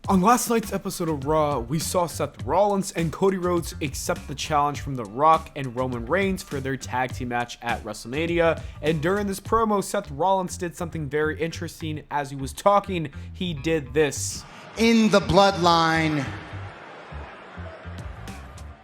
On last night's episode of Raw, we saw Seth Rollins and Cody Rhodes accept the challenge from The Rock and Roman Reigns for their tag team match at WrestleMania, and during this promo, Seth Rollins did something very interesting. As he was talking, he did this. In the bloodline.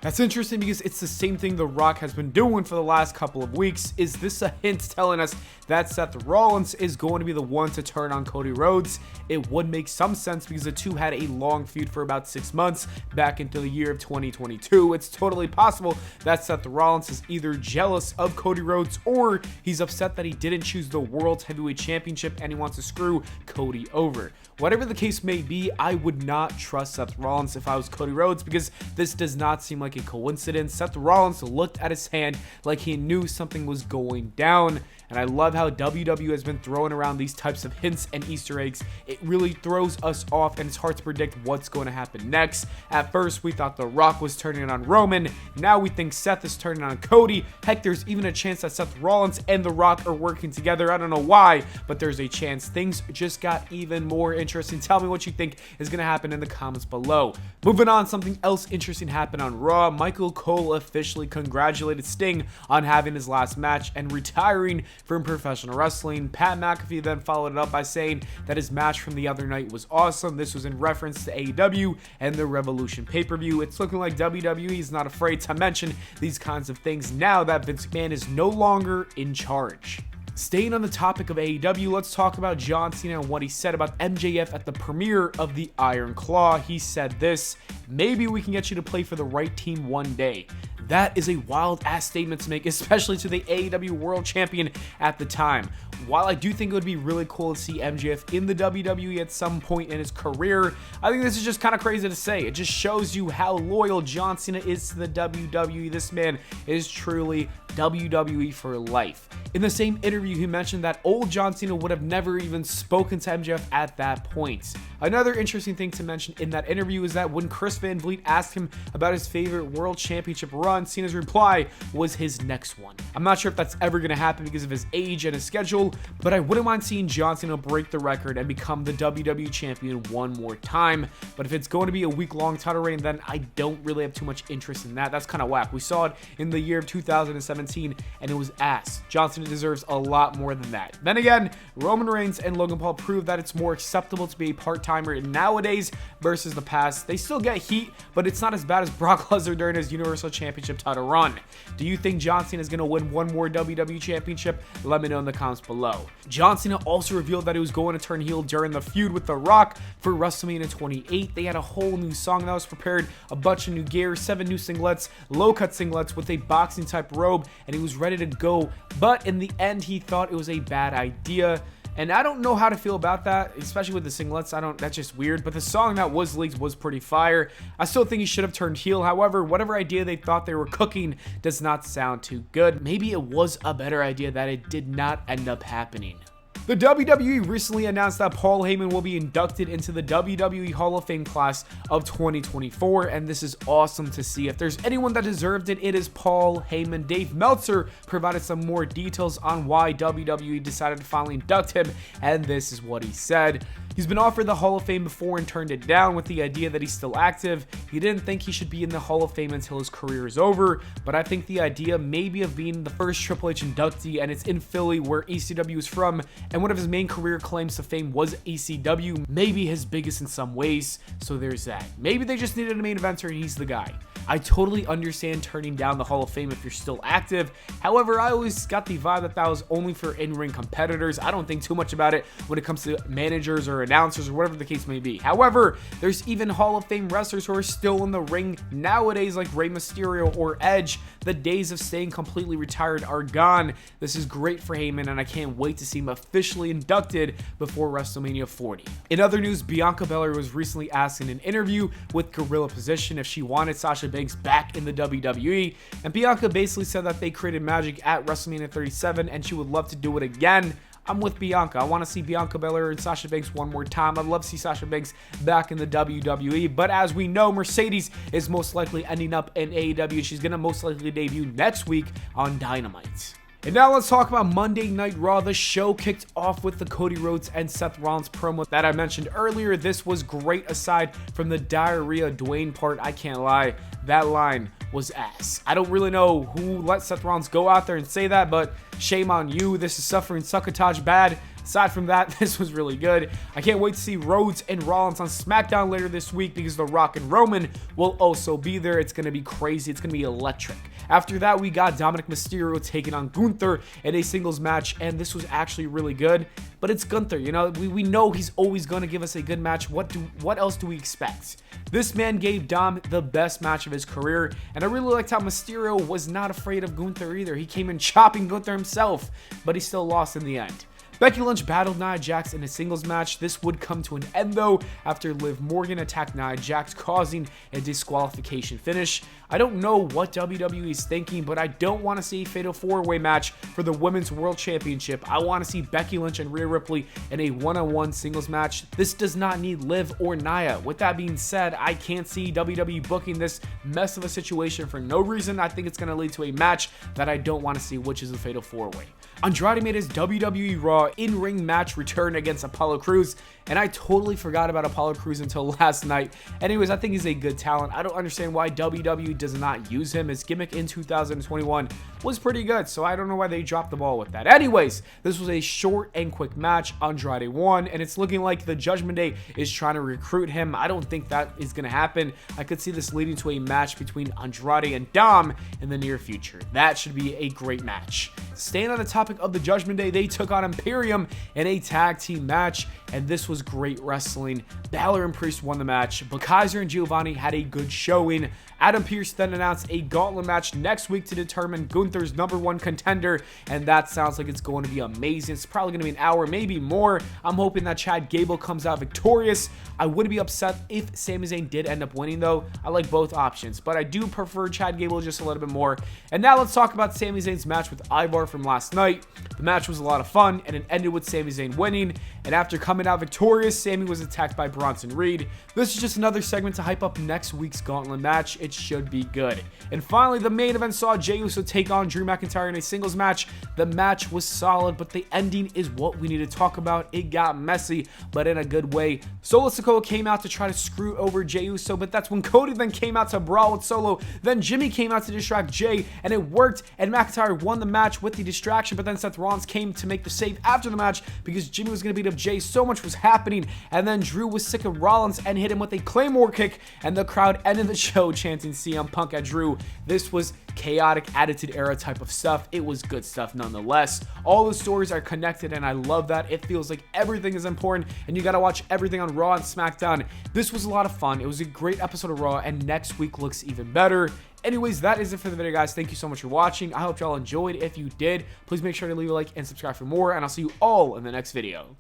That's interesting because it's the same thing The Rock has been doing for the last couple of weeks. Is this a hint telling us that Seth Rollins is going to be the one to turn on Cody Rhodes? It would make some sense because the two had a long feud for about 6 months back into the year of 2022. It's totally possible that Seth Rollins is either jealous of Cody Rhodes or he's upset that he didn't choose the World Heavyweight Championship and he wants to screw Cody over. Whatever the case may be, I would not trust Seth Rollins if I was Cody Rhodes because this does not seem like a coincidence. Seth Rollins looked at his hand like he knew something was going down, and I love how WWE has been throwing around these types of hints and Easter eggs. It really throws us off, and it's hard to predict what's going to happen next. At first, we thought The Rock was turning on Roman. Now we think Seth is turning on Cody. Heck, there's even a chance that Seth Rollins and The Rock are working together. I don't know why, but there's a chance. Things just got even more interesting. Tell me what you think is going to happen in the comments below. Moving on, something else interesting happened on Raw. Michael Cole officially congratulated Sting on having his last match and retiring from professional wrestling. Pat McAfee then followed it up by saying that his match from the other night was awesome. This was in reference to AEW and the Revolution pay-per-view. It's looking like WWE is not afraid to mention these kinds of things now that Vince McMahon is no longer in charge. Staying on the topic of AEW, let's talk about John Cena and what he said about MJF at the premiere of the Iron Claw. He said this: "Maybe we can get you to play for the right team one day." That is a wild ass statement to make, especially to the AEW World Champion at the time. While I do think it would be really cool to see MJF in the WWE at some point in his career, I think this is just kind of crazy to say. It just shows you how loyal John Cena is to the WWE. This man is truly WWE for life. In the same interview, he mentioned that old John Cena would have never even spoken to MJF at that point. Another interesting thing to mention in that interview is that when Chris Van Vliet asked him about his favorite World Championship run, Cena's reply was his next one. I'm not sure if that's ever going to happen because of his age and his schedule, but I wouldn't mind seeing John Cena break the record and become the WWE Champion one more time. But if it's going to be a week-long title reign, then I don't really have too much interest in that. That's kind of whack. We saw it in the year of 2017, and it was ass. John Cena deserves a lot more than that. Then again, Roman Reigns and Logan Paul proved that it's more acceptable to be a part-timer nowadays versus the past. They still get heat, but it's not as bad as Brock Lesnar during his Universal Championship title run. Do you think John Cena is going to win one more WWE Championship? Let me know in the comments below. John Cena also revealed that he was going to turn heel during the feud with The Rock for WrestleMania 28. They had a whole new song that was prepared, a bunch of new gear, 7 new singlets, low-cut singlets with a boxing-type robe, and he was ready to go. But in the end, he thought it was a bad idea. And I don't know how to feel about that, especially with the singlets. That's just weird. But the song that was leaked was pretty fire. I still think he should have turned heel. However, whatever idea they thought they were cooking does not sound too good. Maybe it was a better idea that it did not end up happening. The WWE recently announced that Paul Heyman will be inducted into the WWE Hall of Fame class of 2024, and this is awesome to see. If there's anyone that deserved it, it is Paul Heyman. Dave Meltzer provided some more details on why WWE decided to finally induct him, and this is what he said. He's been offered the Hall of Fame before and turned it down with the idea that he's still active. He didn't think he should be in the Hall of Fame until his career is over, but I think the idea maybe of being the first Triple H inductee, and it's in Philly where ECW is from, and one of his main career claims to fame was ECW, maybe his biggest in some ways, so there's that. Maybe they just needed a main eventer and he's the guy. I totally understand turning down the Hall of Fame if you're still active. However, I always got the vibe that was only for in-ring competitors. I don't think too much about it when it comes to managers or announcers or whatever the case may be. However, there's even Hall of Fame wrestlers who are still in the ring nowadays, like Rey Mysterio or Edge. The days of staying completely retired are gone. This is great for Heyman, and I can't wait to see him officially inducted before WrestleMania 40. In other news, Bianca Belair was recently asked in an interview with Gorilla Position if she wanted Sasha Banks back in the WWE, and Bianca basically said that they created magic at WrestleMania 37 and she would love to do it again. I'm with Bianca. I want to see Bianca Belair and Sasha Banks one more time. I'd love to see Sasha Banks back in the WWE. But as we know, Mercedes is most likely ending up in AEW. She's going to most likely debut next week on Dynamite. And now let's talk about Monday Night Raw. The show kicked off with the Cody Rhodes and Seth Rollins promo that I mentioned earlier. This was great aside from the diarrhea Dwayne part. I can't lie, that line was ass. I don't really know who let Seth Rollins go out there and say that, but shame on you. This is suffering succotage bad. Aside from that, this was really good. I can't wait to see Rhodes and Rollins on SmackDown later this week because The Rock and Roman will also be there. It's going to be crazy. It's going to be electric. After that, we got Dominic Mysterio taking on Gunther in a singles match, and this was actually really good. But it's Gunther, you know, we know he's always going to give us a good match. What else do we expect? This man gave Dom the best match of his career, and I really liked how Mysterio was not afraid of Gunther either. He came in chopping Gunther himself, but he still lost in the end. Becky Lynch battled Nia Jax in a singles match. This would come to an end though after Liv Morgan attacked Nia Jax, causing a disqualification finish. I don't know what WWE is thinking, but I don't want to see a fatal 4-way match for the Women's World Championship. I want to see Becky Lynch and Rhea Ripley in a one-on-one singles match. This does not need Liv or Nia. With that being said, I can't see WWE booking this mess of a situation for no reason. I think it's going to lead to a match that I don't want to see, which is a fatal 4-way. Andrade made his WWE RAW in-ring match return against Apollo Crews, and I totally forgot about Apollo Crews until last night. Anyways, I think he's a good talent. I don't understand why WWE does not use him. His gimmick in 2021 was pretty good, so I don't know why they dropped the ball with that. Anyways, this was a short and quick match. Andrade won, and it's looking like the Judgment Day is trying to recruit him. I don't think that is going to happen. I could see this leading to a match between Andrade and Dom in the near future. That should be a great match. Staying on the topic of the Judgment Day, they took on Imperium in a tag team match, and this was great wrestling. Balor and Priest won the match, but Kaiser and Giovanni had a good showing. Adam Pearce then announced a gauntlet match next week to determine Gunther's #1 contender, and that sounds like it's going to be amazing. It's probably going to be an hour, maybe more. I'm hoping that Chad Gable comes out victorious. I wouldn't be upset if Sami Zayn did end up winning, though. I like both options, but I do prefer Chad Gable just a little bit more. And now let's talk about Sami Zayn's match with Ivar from last night. The match was a lot of fun, and it ended with Sami Zayn winning. And after coming out victorious, Sami was attacked by Bronson Reed. This is just another segment to hype up next week's gauntlet match. It should be good. And finally, the main event saw Jey Uso take on Drew McIntyre in a singles match. The match was solid, but the ending is what we need to talk about. It got messy, but in a good way. Solo Sikoa came out to try to screw over Jey Uso, but that's when Cody then came out to brawl with Solo. Then Jimmy came out to distract Jey, and it worked, and McIntyre won the match with the distraction, but then Seth Rollins came to make the save after the match because Jimmy was going to beat up Jey. So much was happening, and then Drew was sick of Rollins and hit him with a Claymore kick, and the crowd ended the show chanting CM Punk at Drew. This was chaotic Attitude Era type of stuff. It was good stuff nonetheless. All the stories are connected, and I love that. It feels like everything is important, and you gotta watch everything on Raw and SmackDown. This was a lot of fun. It was a great episode of Raw, and next week looks even better. Anyways, that is it for the video, guys. Thank you so much for watching. I hope y'all enjoyed. If you did, please make sure to leave a like and subscribe for more, and I'll see you all in the next video.